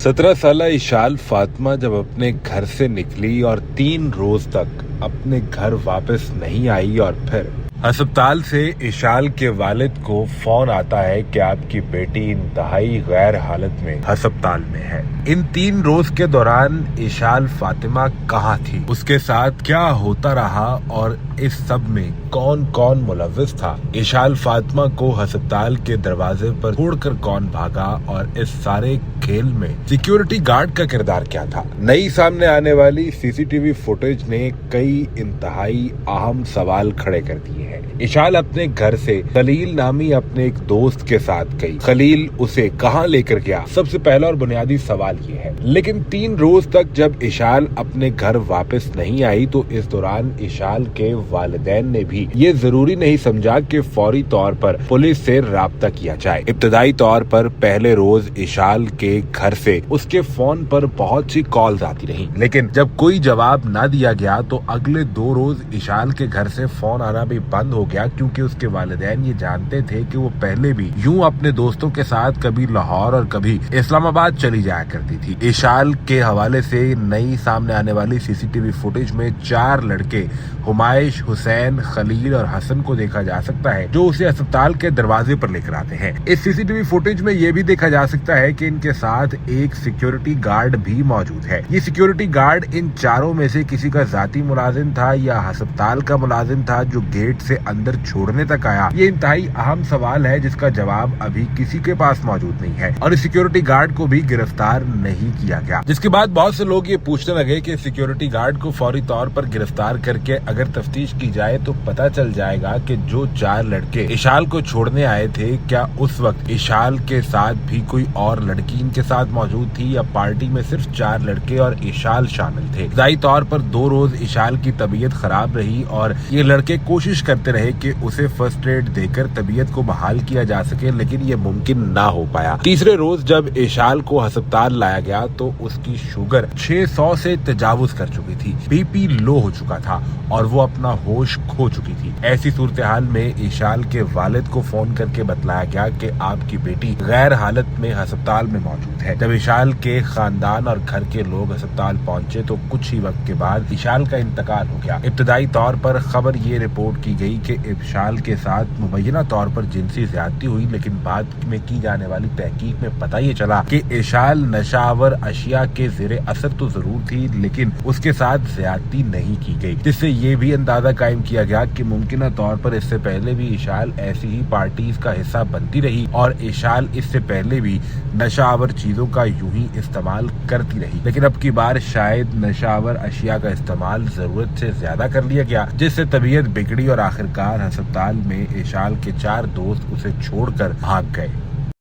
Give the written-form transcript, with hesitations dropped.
17 साला इशाल फातिमा जब अपने घर से निकली और 3 रोज तक अपने घर वापस नहीं आई और फिर अस्पताल से इशाल के वालिद को फोन आता है कि आपकी बेटी इंतहाई गैर हालत में अस्पताल में है। इन 3 रोज के दौरान इशाल फातिमा कहाँ थी, उसके साथ क्या होता रहा और इस सब में कौन कौन मुलव्विस था, इशाल फातिमा को अस्पताल के दरवाजे पर छोड़कर कौन भागा और इस सारे खेल में सिक्योरिटी गार्ड का किरदार क्या था। नई सामने आने वाली सीसीटीवी फुटेज ने कई इंतहाई अहम सवाल खड़े कर दिए हैं। इशाल अपने घर से खलील नामी अपने एक दोस्त के साथ गई। खलील उसे कहां लेकर गया, सबसे पहला और बुनियादी सवाल ये है। लेकिन 3 रोज तक जब इशाल अपने घर वापस नहीं आई तो इस दौरान इशाल के वालिदैन ने भी ये जरूरी नहीं समझा कि फौरी तौर पर पुलिस से राब्ता किया जाए। इब्तदाई तौर पर पहले रोज इशाल के घर से उसके फोन पर बहुत सी कॉल्स आती रही, लेकिन जब कोई जवाब न दिया गया तो अगले 2 रोज इशाल के घर से फोन आना भी बंद हो गया, क्योंकि उसके वालिदैन ये जानते थे कि वो पहले भी यूं अपने दोस्तों के साथ कभी लाहौर और कभी इस्लामाबाद चली जाया करती थी। इशाल के हवाले से नई सामने आने वाली सीसीटीवी फुटेज में 4 लड़के हुमाइश, हुसैन, खलील और हसन को देखा जा सकता है जो उसे अस्पताल के दरवाजे पर लेकर आते हैं। इस सीसीटीवी फुटेज में ये भी देखा जा सकता है कि इनके साथ एक सिक्योरिटी गार्ड भी मौजूद है। ये सिक्योरिटी गार्ड इन चारों में से किसी का जाती मुलाजिम था या अस्पताल का मुलाजिम था जो गेट से अंदर छोड़ने तक आया। ये इंतहाई अहम सवाल है जिसका जवाब अभी किसी के पास मौजूद नहीं है और इस सिक्योरिटी गार्ड को भी गिरफ्तार नहीं किया गया, जिसके बाद बहुत से लोग ये पूछने लगे कि सिक्योरिटी गार्ड को फौरी तौर पर गिरफ्तार करके अगर तफ्तीश की जाए तो पता चल जाएगा कि जो 4 लड़के इशाल को छोड़ने आए थे, क्या उस वक्त इशाल के साथ भी कोई और लड़की इनके साथ मौजूद थी या पार्टी में सिर्फ 4 लड़के और इशाल शामिल थे। जाहिर तौर पर 2 रोज इशाल की तबीयत खराब रही और ये लड़के कोशिश करते रहे कि उसे फर्स्ट एड देकर तबीयत को बहाल किया जा सके, लेकिन ये मुमकिन ना हो पाया। तीसरे रोज जब इशाल को अस्पताल लाया गया तो उसकी शुगर 600 से तजावुज कर चुकी थी, बीपी लो हो चुका था और वो अपना होश खो चुकी थी। ऐसी सूरत हाल में इशाल के वालिद को फोन करके बतलाया गया कि आपकी बेटी गैर हालत में अस्पताल में मौजूद है। जब इशाल के खानदान और घर के लोग अस्पताल पहुंचे तो कुछ ही वक्त के बाद इशाल का इंतकाल हो गया। इब्तदाई तौर पर खबर ये रिपोर्ट की गई कि इशाल के साथ मुबैना तौर पर जिनसी ज्यादती हुई, लेकिन बाद में की जाने वाली तहकीक में पता ये चला कि इशाल नशावर अशिया के ज़ेरे असर तो जरूर थी, लेकिन उसके साथ ज्यादती नहीं की गई, जिससे ये भी अंदाजा कायम किया गया कि मुमकिन तौर पर इससे पहले भी इशाल ऐसी ही पार्टीज का हिस्सा बनती रही और इशाल इससे पहले भी नशावर चीजों का यूं ही इस्तेमाल करती रही, लेकिन अब की बार शायद नशावर अशिया का इस्तेमाल जरूरत से ज्यादा कर लिया गया, जिससे तबीयत बिगड़ी और आखिरकार अस्पताल में इशाल के 4 दोस्त उसे छोड़कर भाग गए।